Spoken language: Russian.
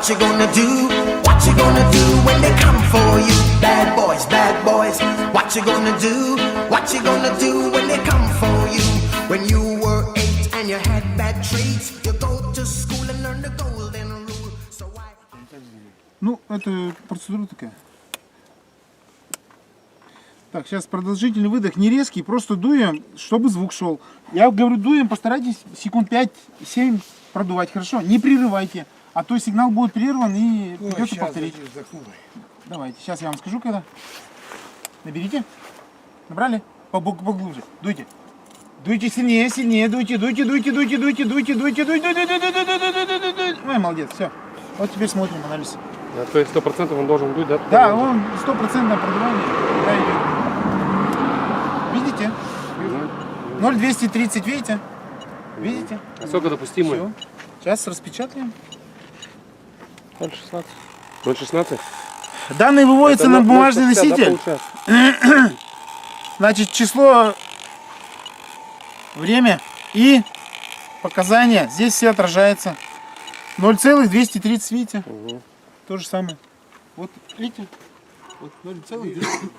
What you gonna do? What you gonna do when they come for you? Bad boys, what you gonna do? What you gonna do when they come for you? When you were 8 and you had bad traits, you go to school and learn the golden rule. So why? Ну, это процедура такая. Так, сейчас продолжительный выдох, не резкий, просто дуем, чтобы звук шел. Я говорю, дуем, постарайтесь секунд 5-7 продувать, хорошо? Не прерывайте, а то сигнал будет прерван и придется повторить. Давайте, сейчас я вам скажу, когда. Наберите. Набрали? Поглубже. Дуйте. Дуйте сильнее, сильнее, дуйте. Ой, молодец, все. Вот теперь смотрим анализ. То есть 100% он должен дуть, да? Да, он 100% продувание. Да, идет. Видите? 0,230, видите? Видите? А сколько допустимый? Все. Сейчас распечатаем. 0,16. 0,16? Данные выводятся на бумажный 0,60, носитель. Да, Значит, число, время и показания. Здесь все отражается. 0,230, видите? Угу. То же самое. Вот, видите? Вот 0,200.